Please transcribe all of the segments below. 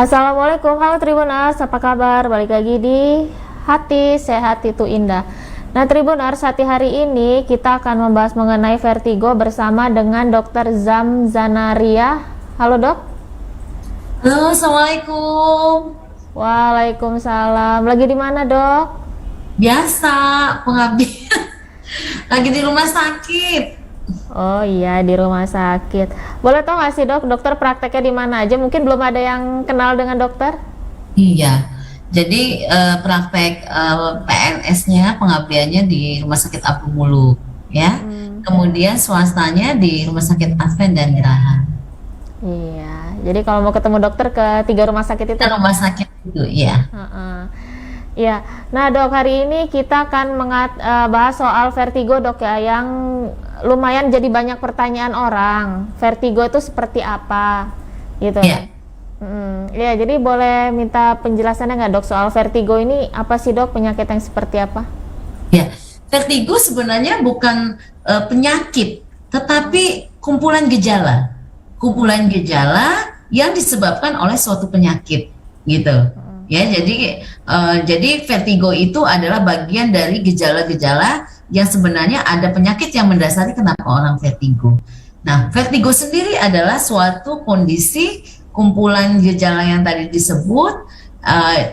Assalamualaikum, halo Tribuners, apa kabar? Balik lagi di Hati Sehat Itu Indah. Nah Tribuners, hari ini kita akan membahas mengenai vertigo bersama dengan Dr. Zamzanaria. Halo dok. Halo, Assalamualaikum. Waalaikumsalam. Lagi di mana dok? Biasa, pengabdian. Lagi di rumah sakit. Oh iya, di rumah sakit. Boleh tahu nggak sih dok, dokter prakteknya di mana aja? Mungkin belum ada yang kenal dengan dokter. Iya, jadi praktek PNS-nya, pengabdiannya di Rumah Sakit Abdul Muluk, ya. Kemudian swastanya di Rumah Sakit Advent dan Geraha. Iya, jadi kalau mau ketemu dokter ke 3 rumah sakit itu. Kita rumah sakit itu, ya. Ya, nah dok, hari ini kita akan bahas soal vertigo dok ya, yang lumayan jadi banyak pertanyaan orang. Vertigo itu seperti apa, gitu Ya. Ya, jadi boleh minta penjelasannya nggak dok soal vertigo ini apa sih dok, penyakit yang seperti apa? Ya, vertigo sebenarnya bukan penyakit, tetapi kumpulan gejala. Kumpulan gejala yang disebabkan oleh suatu penyakit, gitu. Ya, jadi vertigo itu adalah bagian dari gejala-gejala yang sebenarnya ada penyakit yang mendasari kenapa orang vertigo. Nah, vertigo sendiri adalah suatu kondisi kumpulan gejala yang tadi disebut,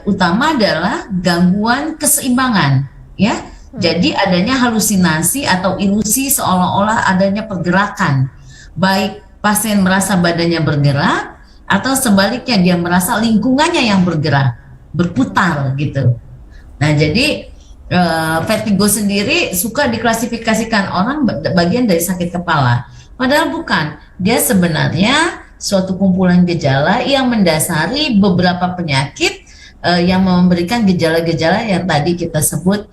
utama adalah gangguan keseimbangan, ya. Jadi adanya halusinasi atau ilusi seolah-olah adanya pergerakan, baik pasien merasa badannya bergerak atau sebaliknya dia merasa lingkungannya yang bergerak, berputar gitu. Nah, jadi vertigo sendiri suka diklasifikasikan orang bagian dari sakit kepala, padahal bukan. Dia sebenarnya suatu kumpulan gejala yang mendasari beberapa penyakit yang memberikan gejala-gejala yang tadi kita sebut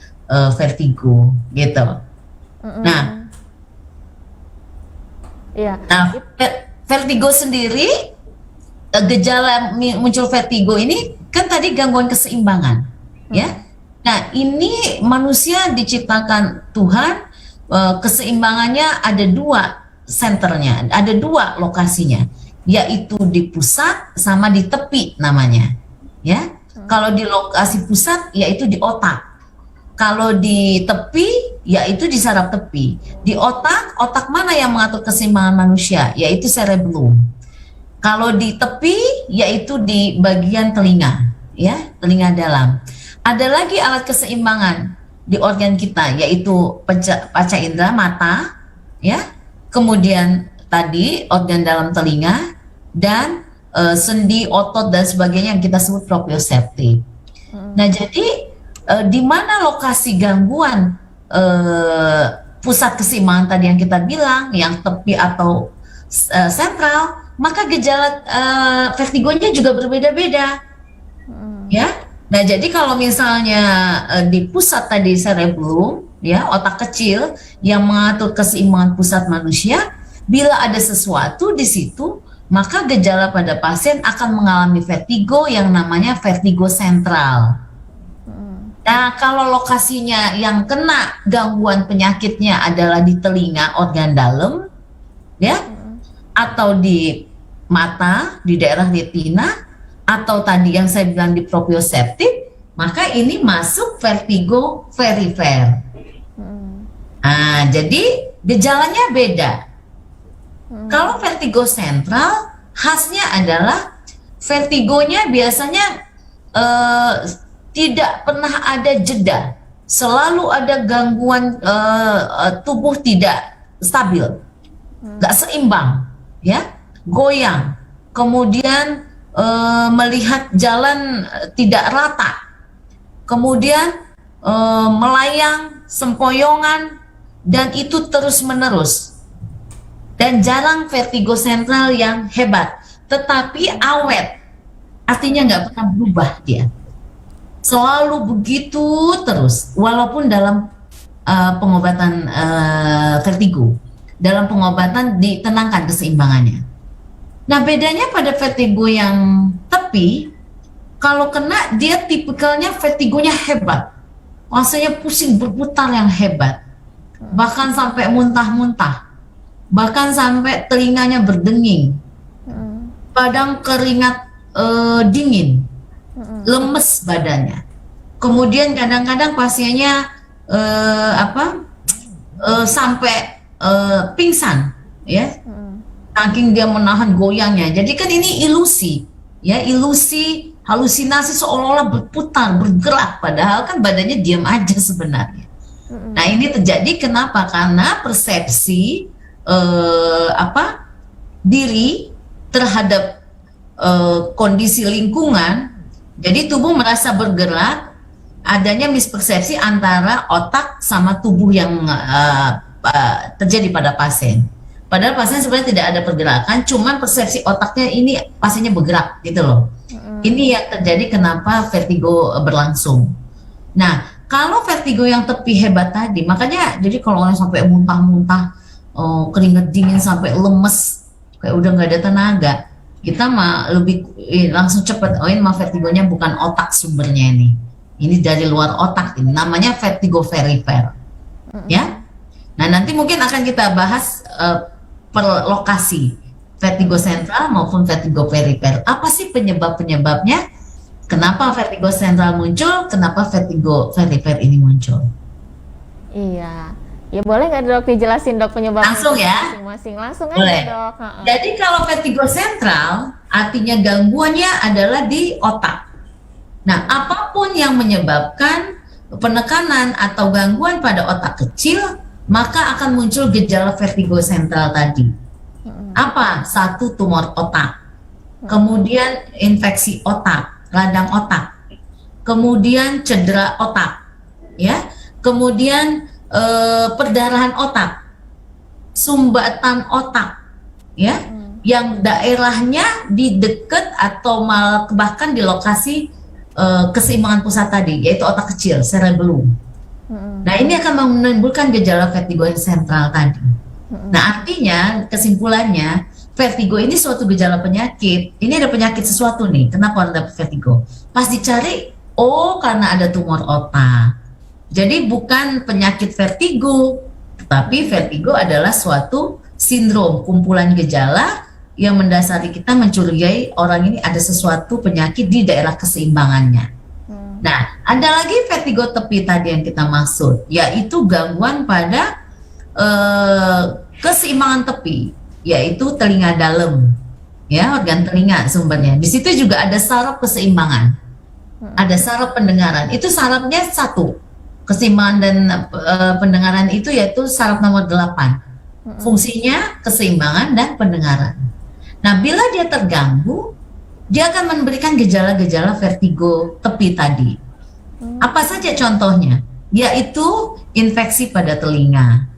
vertigo, gitu. Nah, vertigo sendiri, gejala muncul vertigo ini kan tadi gangguan keseimbangan, ya. Nah, ini manusia diciptakan Tuhan, keseimbangannya ada dua senternya, ada dua lokasinya, yaitu di pusat sama di tepi namanya, ya. Kalau di lokasi pusat yaitu di otak, kalau di tepi yaitu di saraf tepi. Di otak mana yang mengatur keseimbangan manusia, yaitu cerebellum. Kalau di tepi yaitu di bagian telinga, ya, telinga dalam. Ada lagi alat keseimbangan di organ kita, yaitu panca indera mata, ya. Kemudian tadi organ dalam telinga dan sendi, otot dan sebagainya yang kita sebut proprioceptif. Nah, jadi di mana lokasi gangguan pusat keseimbangan tadi yang kita bilang, yang tepi atau sentral, maka gejala vertigonya juga berbeda-beda, ya. Nah, jadi kalau misalnya di pusat tadi cerebellum, ya, otak kecil yang mengatur keseimbangan pusat manusia, bila ada sesuatu di situ, maka gejala pada pasien akan mengalami vertigo yang namanya vertigo sentral. Nah, kalau lokasinya yang kena gangguan penyakitnya adalah di telinga organ dalam, ya, atau di mata, di daerah retina, atau tadi yang saya bilang di proprioceptif, maka ini masuk vertigo perifer. Nah, jadi gejalanya beda. Kalau vertigo sentral, khasnya adalah vertigonya biasanya tidak pernah ada jeda, selalu ada gangguan tubuh tidak stabil, nggak seimbang, ya, goyang, kemudian melihat jalan tidak rata, kemudian melayang, sempoyongan, dan itu terus menerus. Dan jarang vertigo sentral yang hebat, tetapi awet, artinya nggak pernah berubah dia. Selalu begitu terus, walaupun dalam pengobatan vertigo, dalam pengobatan ditenangkan keseimbangannya. Nah, bedanya pada vertigo yang tepi, kalau kena dia tipikalnya vertigonya hebat, rasanya pusing berputar yang hebat, bahkan sampai muntah-muntah, bahkan sampai telinganya berdenging, badan keringat dingin, lemes badannya. Kemudian kadang-kadang pasiennya sampai pingsan, ya, saking dia menahan goyangnya. Jadi kan ini ilusi, ya, ilusi, halusinasi seolah-olah berputar, bergerak, padahal kan badannya diam aja sebenarnya. Nah, ini terjadi kenapa? Karena persepsi diri terhadap kondisi lingkungan. Jadi tubuh merasa bergerak, adanya mispersepsi antara otak sama tubuh yang terjadi pada pasien. Padahal pasien sebenarnya tidak ada pergerakan, cuman persepsi otaknya ini pasiennya bergerak gitu loh. Ini yang terjadi kenapa vertigo berlangsung. Nah, kalau vertigo yang tepi hebat tadi, makanya jadi kalau orang sampai muntah-muntah, keringat dingin sampai lemes, kayak udah nggak ada tenaga, kita mah lebih langsung cepet, oh ini mah vertigonya bukan otak sumbernya ini dari luar otak, ini namanya vertigo perifer, ya. Nah, nanti mungkin akan kita bahas per lokasi, vertigo sentral maupun vertigo perifer. Apa sih penyebabnya? Kenapa vertigo sentral muncul? Kenapa vertigo perifer ini muncul? Iya, ya boleh nggak dok dijelasin dok penyebabnya? Langsung ya? Masing-masing, langsung Boleh. aja dok. Jadi kalau vertigo sentral, artinya gangguannya adalah di otak. Nah, apapun yang menyebabkan penekanan atau gangguan pada otak kecil, maka akan muncul gejala vertigo sentral tadi. Apa? Satu, tumor otak. Kemudian infeksi otak, radang otak, kemudian cedera otak, ya, kemudian perdarahan otak, sumbatan otak, ya, yang daerahnya di dekat atau bahkan di lokasi keseimbangan pusat tadi, yaitu otak kecil, cerebellum. Nah, ini akan menimbulkan gejala vertigo sentral tadi. Nah, artinya kesimpulannya, vertigo ini suatu gejala penyakit. Ini ada penyakit sesuatu nih. Kenapa orang dapat vertigo? Pas dicari, oh karena ada tumor otak. Jadi bukan penyakit vertigo, tapi vertigo adalah suatu sindrom, kumpulan gejala yang mendasari kita mencurigai orang ini ada sesuatu penyakit di daerah keseimbangannya. Nah, ada lagi vertigo tepi tadi yang kita maksud, yaitu gangguan pada keseimbangan tepi, yaitu telinga dalam, ya, organ telinga sumbernya. Di situ juga ada saraf keseimbangan, ada saraf pendengaran. Itu sarafnya satu, keseimbangan dan pendengaran itu yaitu saraf nomor 8. Fungsinya keseimbangan dan pendengaran. Nah, bila dia terganggu, dia akan memberikan gejala-gejala vertigo tepi tadi. Apa saja contohnya? Yaitu infeksi pada telinga,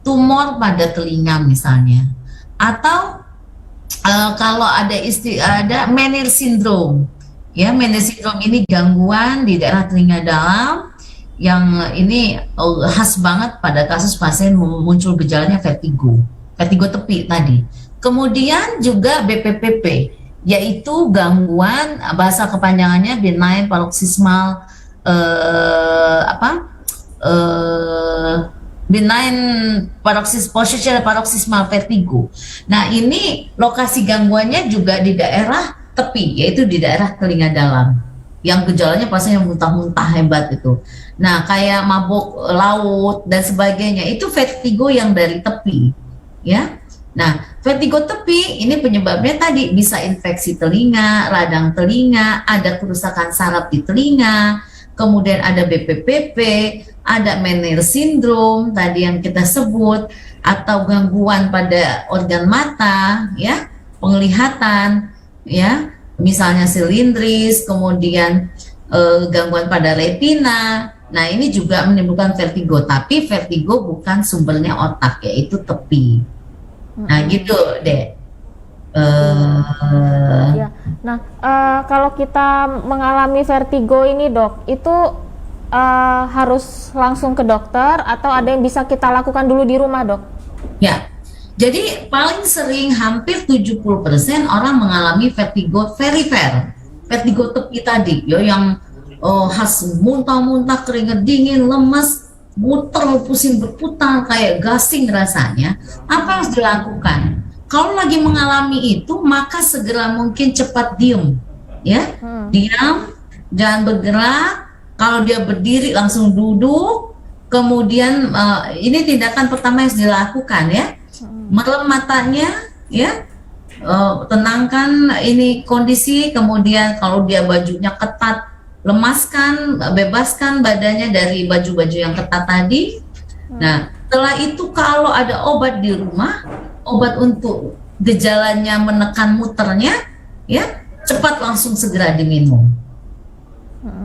tumor pada telinga misalnya, atau kalau ada Meniere syndrome, ya, Meniere syndrome ini gangguan di daerah telinga dalam yang ini khas banget pada kasus pasien muncul gejalanya vertigo tepi tadi. Kemudian juga BPPP, yaitu gangguan, bahasa kepanjangannya benign paroxysmal benign posterior paroxysmal vertigo. Nah, ini lokasi gangguannya juga di daerah tepi, yaitu di daerah telinga dalam, yang gejalanya pasti yang muntah-muntah hebat itu. Nah, kayak mabuk laut dan sebagainya, itu vertigo yang dari tepi, ya. Nah, vertigo tepi ini penyebabnya tadi bisa infeksi telinga, radang telinga, ada kerusakan saraf di telinga, kemudian ada BPPP, ada Meniere syndrome tadi yang kita sebut, atau gangguan pada organ mata, ya, penglihatan, ya, misalnya silindris, kemudian gangguan pada retina. Nah, ini juga menimbulkan vertigo, tapi vertigo bukan sumbernya otak, yaitu tepi. Nah, gitu deh. Ya. Nah, kalau kita mengalami vertigo ini dok, itu harus langsung ke dokter atau ada yang bisa kita lakukan dulu di rumah dok? Ya, jadi paling sering hampir 70% orang mengalami vertigo perifer, vertigo tepi tadi, ya, yang khas muntah-muntah, keringat dingin, lemas, muter, pusing berputar, kayak gasing rasanya. Apa yang harus dilakukan? Kalau lagi mengalami itu, maka segera mungkin cepat diem, ya, diam, jangan bergerak. Kalau dia berdiri langsung duduk. Kemudian ini tindakan pertama yang harus dilakukan ya, merem matanya, ya, tenangkan ini kondisi. Kemudian kalau dia bajunya ketat, lemaskan, bebaskan badannya dari baju-baju yang ketat tadi. Nah, setelah itu kalau ada obat di rumah, obat untuk gejalanya menekan muternya, ya, cepat langsung segera diminum.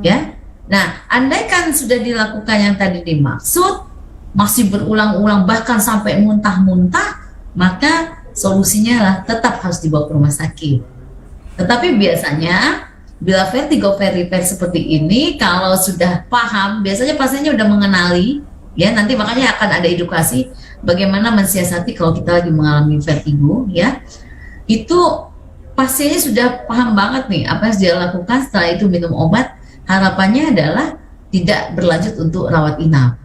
Ya. Nah, andaikan sudah dilakukan yang tadi dimaksud, masih berulang-ulang bahkan sampai muntah-muntah, maka solusinya lah tetap harus dibawa ke rumah sakit. Tetapi biasanya bila vertigo perifer seperti ini, kalau sudah paham, biasanya pasiennya udah mengenali, ya, nanti makanya akan ada edukasi bagaimana mensiasati kalau kita lagi mengalami vertigo, ya. Itu pasiennya sudah paham banget nih apa yang harus dia lakukan. Setelah itu minum obat, harapannya adalah tidak berlanjut untuk rawat inap.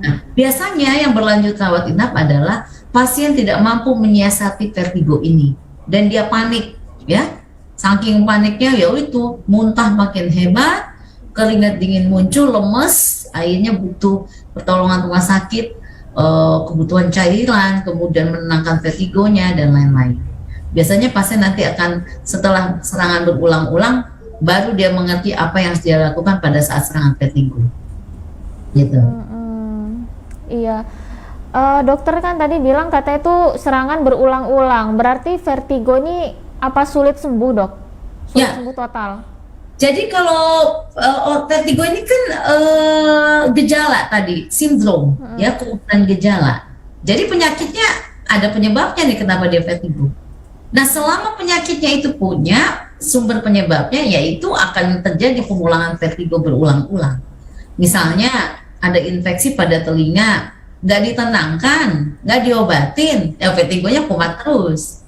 Nah, biasanya yang berlanjut rawat inap adalah pasien tidak mampu menyiasati vertigo ini dan dia panik, ya. Saking paniknya ya itu muntah makin hebat, keringat dingin muncul, lemes, akhirnya butuh pertolongan rumah sakit, kebutuhan cairan, kemudian menenangkan vertigonya dan lain-lain. Biasanya pasien nanti akan setelah serangan berulang-ulang baru dia mengerti apa yang harus dia lakukan pada saat serangan vertigo. Gitu. Iya. Dokter kan tadi bilang katanya itu serangan berulang-ulang. Berarti vertigo ini apa sulit sembuh, Dok? Sulit sembuh total. Jadi kalau vertigo ini kan gejala tadi, sindrom, ya, kumpulan gejala. Jadi penyakitnya ada penyebabnya nih kenapa dia vertigo. Nah, selama penyakitnya itu punya sumber penyebabnya, yaitu akan terjadi pengulangan vertigo berulang-ulang. Misalnya ada infeksi pada telinga, nggak ditenangkan, nggak diobatin, ya vertigonya kumat terus.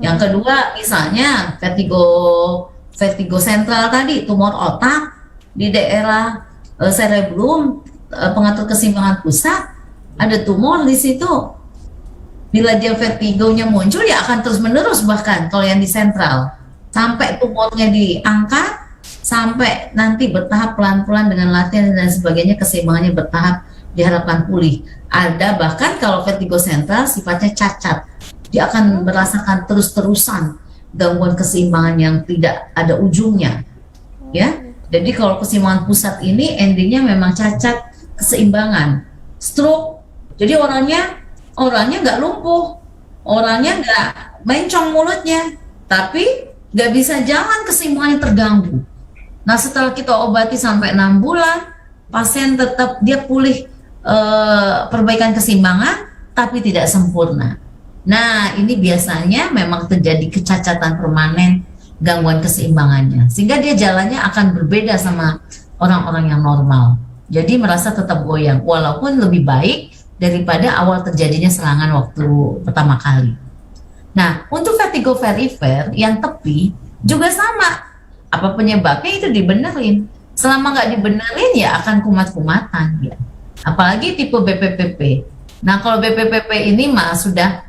Yang kedua, misalnya vertigo sentral tadi, tumor otak di daerah cerebrum, pengatur keseimbangan pusat, ada tumor di situ. Bila dia vertigonya muncul, ya akan terus menerus, bahkan kalau yang di sentral sampai tumornya diangkat, sampai nanti bertahap pelan-pelan dengan latihan dan sebagainya, keseimbangannya bertahap diharapkan pulih. Ada bahkan kalau vertigo sentral sifatnya cacat, dia akan merasakan terus-terusan gangguan keseimbangan yang tidak ada ujungnya, ya. Jadi kalau keseimbangan pusat ini endingnya memang cacat keseimbangan, stroke. Jadi orangnya nggak lumpuh, orangnya nggak mencong mulutnya, tapi nggak bisa jalan, keseimbangannya terganggu. Nah, setelah kita obati sampai 6 bulan, pasien tetap dia pulih, perbaikan keseimbangan, tapi tidak sempurna. Nah, ini biasanya memang terjadi kecacatan permanen, gangguan keseimbangannya, sehingga dia jalannya akan berbeda sama orang-orang yang normal. Jadi merasa tetap goyang, walaupun lebih baik daripada awal terjadinya serangan waktu pertama kali. Nah, untuk vertigo perifer yang tepi juga sama. Apa penyebabnya itu dibenerin. Selama nggak dibenerin ya akan kumat-kumatan, ya. Apalagi tipe BPPP. Nah, kalau BPPP ini mah sudah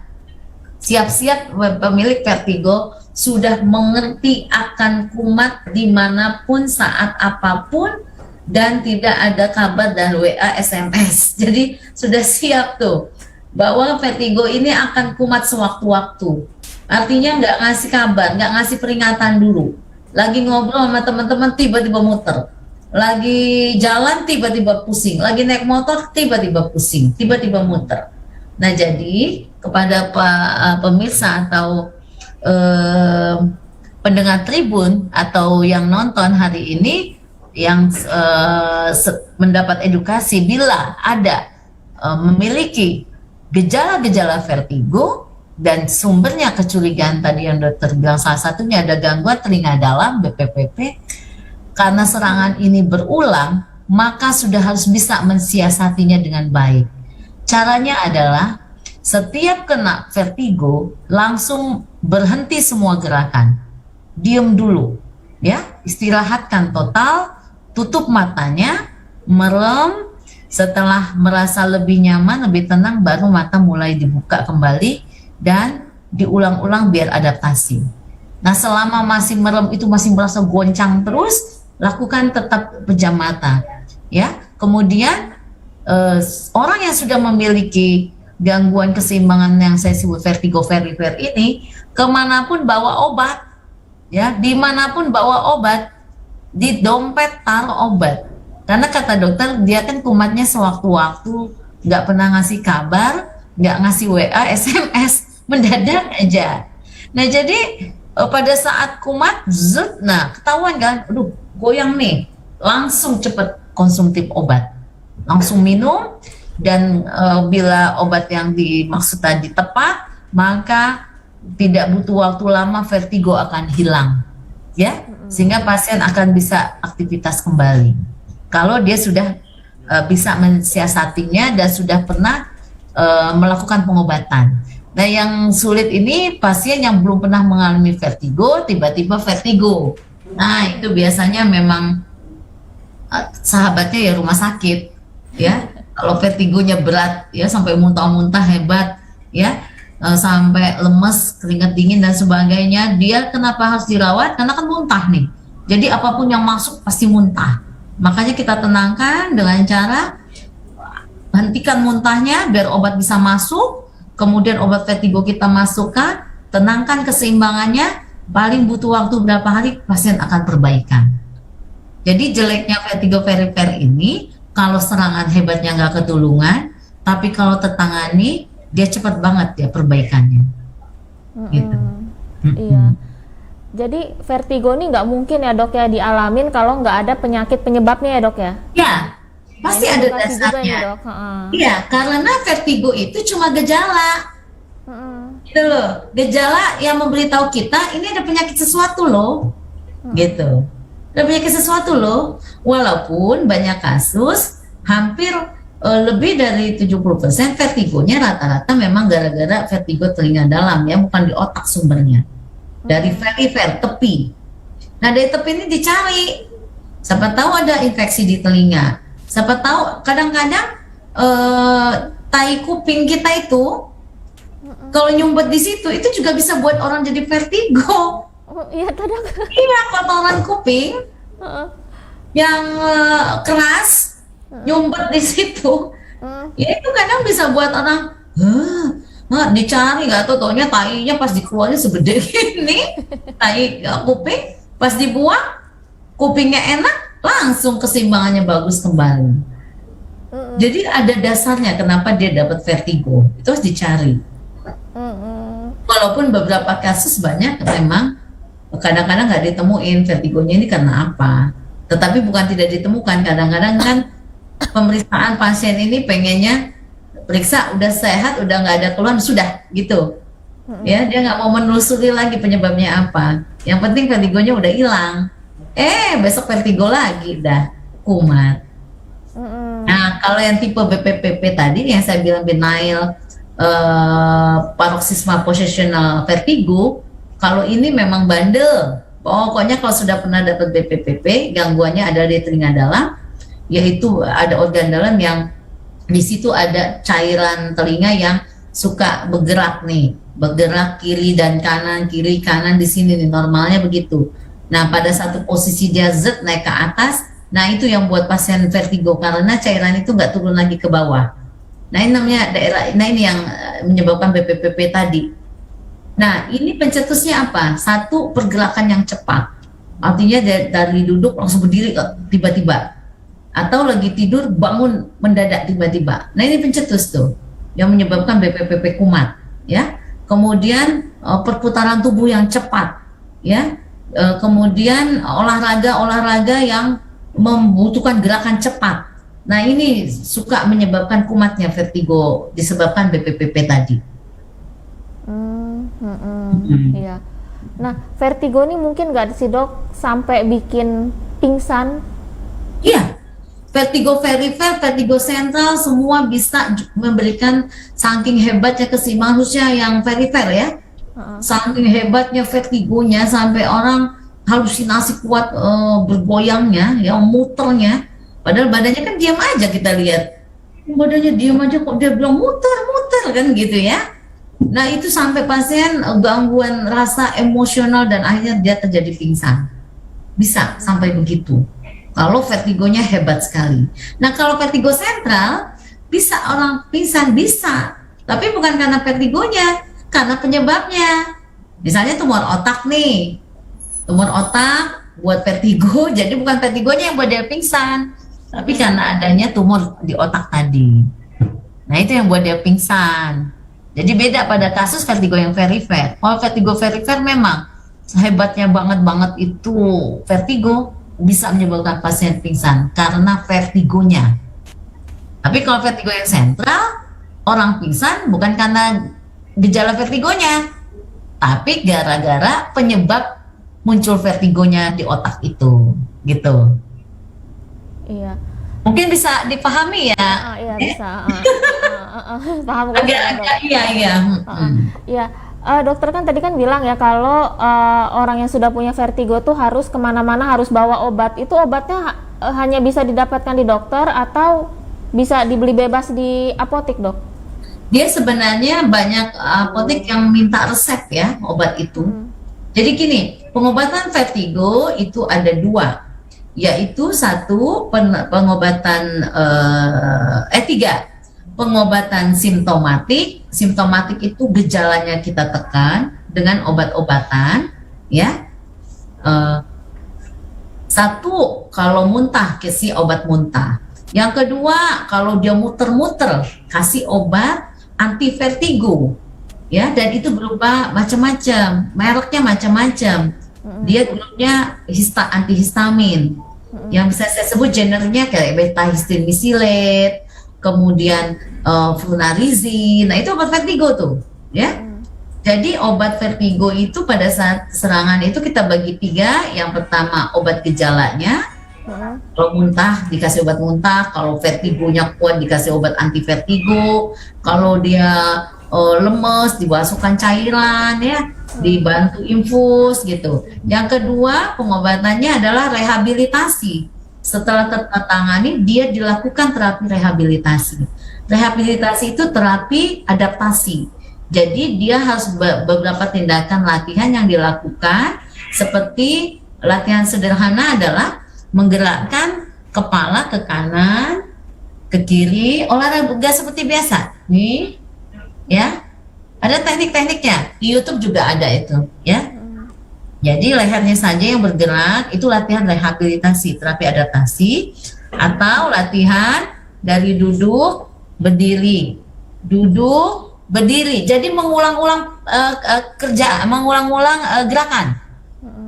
siap-siap, pemilik vertigo sudah mengerti akan kumat dimanapun saat apapun dan tidak ada kabar dan WA SMS. Jadi sudah siap tuh bahwa vertigo ini akan kumat sewaktu-waktu. Artinya nggak ngasih kabar, nggak ngasih peringatan dulu. Lagi ngobrol sama teman-teman tiba-tiba muter. Lagi jalan tiba-tiba pusing. Lagi naik motor tiba-tiba pusing, tiba-tiba muter. Nah, jadi kepada pemirsa atau pendengar Tribun atau yang nonton hari ini yang mendapat edukasi, bila ada memiliki gejala-gejala vertigo dan sumbernya kecurigaan tadi yang dokter bilang, salah satunya ada gangguan telinga dalam BPPP, karena serangan ini berulang, maka sudah harus bisa mensiasatinya dengan baik. Caranya adalah setiap kena vertigo langsung berhenti semua gerakan, diem dulu, ya, istirahatkan total, tutup matanya, merem. Setelah merasa lebih nyaman, lebih tenang, baru mata mulai dibuka kembali dan diulang-ulang biar adaptasi. Nah, selama masih merem itu masih merasa goncang terus, lakukan tetap pejam mata, ya. Kemudian orang yang sudah memiliki gangguan keseimbangan yang saya sebut vertigo verifer ini, kemanapun bawa obat, ya, dimanapun bawa obat, di dompet taruh obat. Karena kata dokter dia kan kumatnya sewaktu-waktu, nggak pernah ngasih kabar, nggak ngasih WA, SMS, mendadak aja. Nah jadi pada saat kumat, nah ketahuan kan, aduh goyang nih, langsung cepet konsumtif obat, langsung minum, dan bila obat yang dimaksud tadi tepat, maka tidak butuh waktu lama vertigo akan hilang, ya, sehingga pasien akan bisa aktivitas kembali. Kalau dia sudah bisa mensiasatinya dan sudah pernah melakukan pengobatan. Nah, yang sulit ini pasien yang belum pernah mengalami vertigo, tiba-tiba vertigo. Nah, itu biasanya memang sahabatnya ya rumah sakit, ya. Kalau vertigonya berat, ya sampai muntah-muntah hebat, ya, sampai lemes, keringat dingin dan sebagainya, dia kenapa harus dirawat? Karena kan muntah nih. Jadi apapun yang masuk pasti muntah. Makanya kita tenangkan dengan cara hentikan muntahnya biar obat bisa masuk, kemudian obat vertigo kita masukkan, tenangkan keseimbangannya, paling butuh waktu berapa hari pasien akan perbaikan. Jadi jeleknya vertigo verifer ini, kalau serangan hebatnya nggak ketulungan, tapi kalau tertangani dia cepat banget ya perbaikannya. Gitu. Iya. Jadi vertigo ini nggak mungkin ya dok ya dialamin kalau nggak ada penyakit penyebabnya ya dok ya? Ya, pasti Nah, ada edukasi juga nih, dasarnya. dok. Iya, karena vertigo itu cuma gejala. Gitu loh, gejala yang memberitahu kita ini ada penyakit sesuatu loh. Gitu. Ada penyakit sesuatu loh. Walaupun banyak kasus hampir lebih dari 70% vertigonya rata-rata memang gara-gara vertigo telinga dalam ya, bukan di otak sumbernya. Dari verifer tepi. Nah, dari tepi ini dicari. Siapa tahu ada infeksi di telinga. Siapa tahu kadang-kadang tai kuping kita itu kalau nyumpet di situ itu juga bisa buat orang jadi vertigo. Oh iya tadi. Iya, kotoran kuping yang keras nyumpet di situ. Ya itu kadang bisa buat orang dicari nggak tahu, taunya tainya pas dikeluarnya segede gini, tai kuping, pas dibuang kupingnya enak, langsung keseimbangannya bagus kembali. Jadi ada dasarnya kenapa dia dapat vertigo, itu harus dicari. Walaupun beberapa kasus banyak memang kadang-kadang nggak ditemuin vertigonya ini karena apa, tetapi bukan tidak ditemukan, kadang-kadang kan pemeriksaan pasien ini pengennya periksa udah sehat, udah nggak ada keluhan, sudah gitu, ya dia nggak mau menelusuri lagi penyebabnya apa. Yang penting vertigonya udah hilang, besok vertigo lagi, dah kumat. Nah, kalau yang tipe BPPP tadi yang saya bilang benign paroxysmal possessional vertigo, kalau ini memang bandel. Pokoknya kalau sudah pernah dapat BPPP, gangguannya ada di telinga dalam, yaitu ada organ dalam yang di situ ada cairan telinga yang suka bergerak nih, bergerak kiri dan kanan, kiri kanan di sini nih, normalnya begitu. Nah, pada satu posisi dia naik ke atas, nah itu yang buat pasien vertigo karena cairan itu nggak turun lagi ke bawah. Nah, ini namanya daerah, nah ini yang menyebabkan BPPP tadi. Nah, ini pencetusnya apa? Satu, pergerakan yang cepat, artinya dari duduk langsung berdiri tiba-tiba, atau lagi tidur bangun mendadak tiba-tiba. Nah, ini pencetus tuh yang menyebabkan BPPP kumat, ya. Kemudian perputaran tubuh yang cepat, ya. Kemudian olahraga yang membutuhkan gerakan cepat. Nah, ini suka menyebabkan kumatnya vertigo disebabkan BPPP tadi. Iya. Nah, vertigo ini mungkin nggak sih dok sampai bikin pingsan? Iya. Vertigo verifer, vertigo sentral, semua bisa memberikan saking hebatnya keseimbangan, khususnya yang verifer ya. Saking hebatnya vertigonya sampai orang halusinasi kuat, bergoyangnya, yang muternya. Padahal badannya kan diam aja, kita lihat. Badannya diam aja kok dia bilang muter kan gitu ya. Nah, itu sampai pasien gangguan rasa emosional dan akhirnya dia terjadi pingsan. Bisa sampai begitu. Kalau vertigonya hebat sekali. Nah, kalau vertigo sentral, bisa orang pingsan, bisa. Tapi bukan karena vertigonya, karena penyebabnya. Misalnya tumor otak nih. Tumor otak buat vertigo, jadi bukan vertigonya yang buat dia pingsan. Tapi karena adanya tumor di otak tadi. Nah, itu yang buat dia pingsan. Jadi beda pada kasus vertigo yang perifer. Kalau vertigo perifer memang hebatnya banget itu vertigo bisa menyebabkan pasien pingsan karena vertigonya. Tapi kalau vertigo yang sentral, orang pingsan bukan karena gejala vertigonya, tapi gara-gara penyebab muncul vertigonya di otak itu, gitu. Iya. Mungkin bisa dipahami ya? Iya bisa. Paham kan? Agak-agak iya. Iya. Dokter kan tadi kan bilang ya kalau orang yang sudah punya vertigo tuh harus kemana-mana harus bawa obat. Itu obatnya hanya bisa didapatkan di dokter atau bisa dibeli bebas di apotek, Dok? Dia sebenarnya banyak apotek yang minta resep ya obat itu. Jadi gini, pengobatan vertigo itu ada dua, yaitu satu pengobatan tiga, pengobatan simptomatik. Simptomatik itu gejalanya kita tekan dengan obat-obatan, ya. Satu, kalau muntah kasih obat muntah. Yang kedua, kalau dia muter-muter kasih obat anti vertigo, ya. Dan itu berupa macam-macam, mereknya macam-macam. Dia grupnya antihistamin. Yang bisa saya sebut genernya kayak beta-histin mesylate, kemudian flunarizin. Nah, itu obat vertigo tuh, ya. Jadi obat vertigo itu pada saat serangan itu kita bagi tiga. Yang pertama obat gejalanya. Kalau muntah dikasih obat muntah, kalau vertigonya kuat dikasih obat anti vertigo, kalau dia lemes dimasukkan cairan ya, dibantu infus gitu. Yang kedua pengobatannya adalah rehabilitasi. Setelah tertangani dia dilakukan terapi rehabilitasi. Rehabilitasi itu terapi adaptasi. Jadi dia harus beberapa tindakan latihan yang dilakukan, seperti latihan sederhana adalah menggerakkan kepala ke kanan, ke kiri, olahraga seperti biasa. Nih, ya. Ada teknik-tekniknya. Di YouTube juga ada itu, ya. Jadi lehernya saja yang bergerak, itu latihan rehabilitasi, terapi adaptasi, atau latihan dari duduk, berdiri, duduk, berdiri. Jadi mengulang-ulang mengulang-ulang gerakan.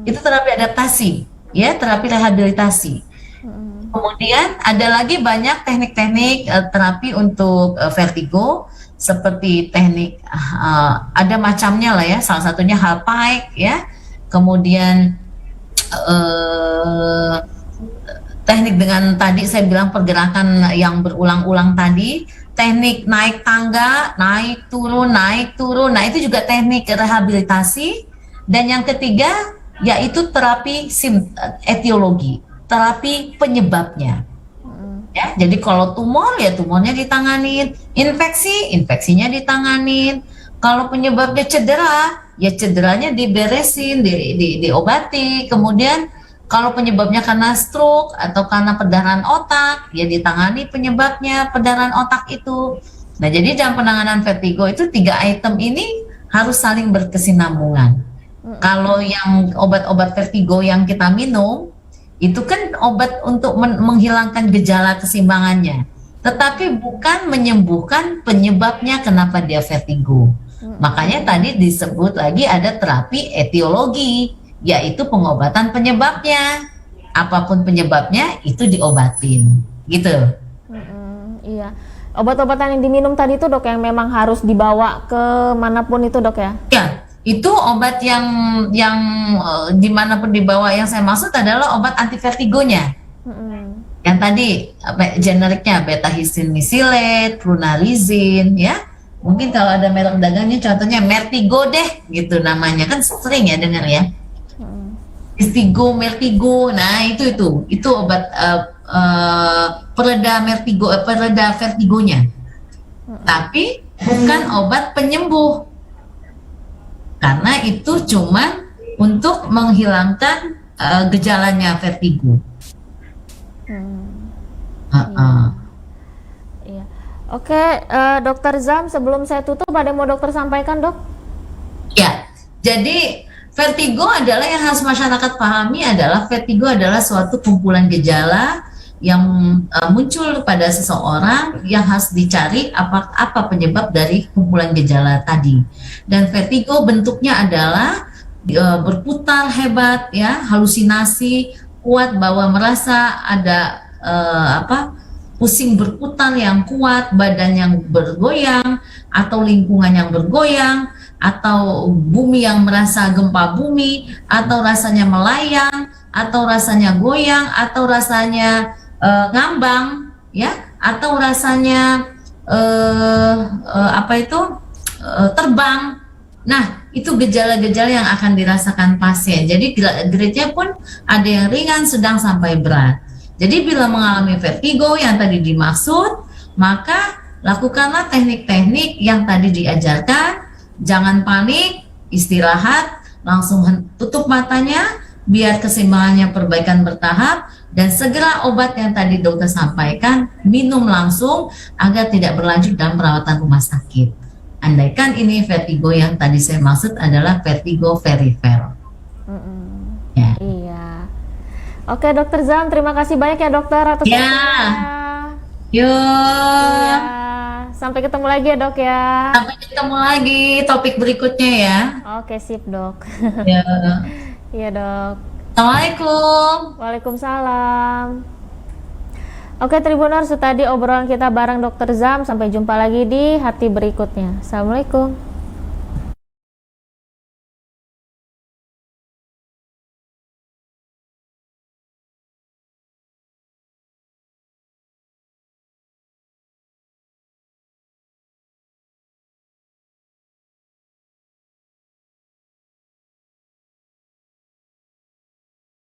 Itu terapi adaptasi. Ya, terapi rehabilitasi. Kemudian ada lagi banyak teknik-teknik terapi untuk vertigo, seperti teknik ada macamnya lah ya. Salah satunya Hallpike ya. Kemudian teknik dengan tadi saya bilang pergerakan yang berulang-ulang tadi, teknik naik tangga, naik turun. Nah, itu juga teknik rehabilitasi. Dan yang ketiga yaitu terapi etiologi, terapi penyebabnya. Ya, jadi kalau tumor ya tumornya ditanganin, infeksinya ditanganin. Kalau penyebabnya cedera, ya cederanya diberesin, diobati. Kemudian kalau penyebabnya karena stroke atau karena perdarahan otak, ya ditangani penyebabnya perdarahan otak itu. Nah, jadi dalam penanganan vertigo itu 3 item ini harus saling berkesinambungan. Kalau yang obat-obat vertigo yang kita minum, itu kan obat untuk menghilangkan gejala keseimbangannya, tetapi bukan menyembuhkan penyebabnya kenapa dia vertigo. Makanya tadi disebut lagi ada terapi etiologi, yaitu pengobatan penyebabnya. Apapun penyebabnya itu diobatin, gitu. Iya. Obat-obatan yang diminum tadi itu, Dok, yang memang harus dibawa ke manapun itu, Dok, ya? Ya. Itu obat yang dimanapun dibawa, yang saya maksud adalah obat anti vertigonya. Yang tadi generiknya beta-histin mesylate, flunarizin, ya. Mungkin kalau ada merek dagangnya contohnya Mertigo deh, gitu namanya, kan sering ya dengar ya. Istigo, Mertigo, nah itu obat pereda vertigonya. Tapi bukan obat penyembuh. karena itu cuma untuk menghilangkan gejalanya vertigo. Iya. Oke, Dokter Zam, sebelum saya tutup, ada yang mau dokter sampaikan, Dok? Ya, jadi vertigo adalah yang harus masyarakat pahami adalah vertigo adalah suatu kumpulan gejala yang muncul pada seseorang yang harus dicari apa penyebab dari kumpulan gejala tadi. Dan vertigo bentuknya adalah berputar hebat, ya, halusinasi kuat, bahwa merasa ada pusing berputar yang kuat, badan yang bergoyang, atau lingkungan yang bergoyang, atau bumi yang merasa gempa bumi, atau rasanya melayang, atau rasanya goyang, atau rasanya ngambang, ya, atau rasanya terbang. Nah, itu gejala-gejala yang akan dirasakan pasien. Jadi grade-nya pun ada yang ringan, sedang, sampai berat. Jadi bila mengalami vertigo yang tadi dimaksud, maka lakukanlah teknik-teknik yang tadi diajarkan. Jangan panik, istirahat, langsung tutup matanya, biar keseimbangannya perbaikan bertahap, dan segera obat yang tadi dokter sampaikan, minum langsung agar tidak berlanjut dalam perawatan rumah sakit. Andaikan ini vertigo yang tadi saya maksud adalah vertigo perifer. Ya. Iya. Oke, Dokter Zam, terima kasih banyak ya, dokter, atas waktunya. Yuk. Iya. Sampai ketemu lagi ya, Dok, ya. Sampai ketemu lagi topik berikutnya ya. Oke, sip, Dok. Ya. Iya, Dok. Assalamualaikum. Waalaikumsalam. Oke, Tribuners, itu tadi obrolan kita bareng Dokter Zam. Sampai jumpa lagi di hati berikutnya. Assalamualaikum.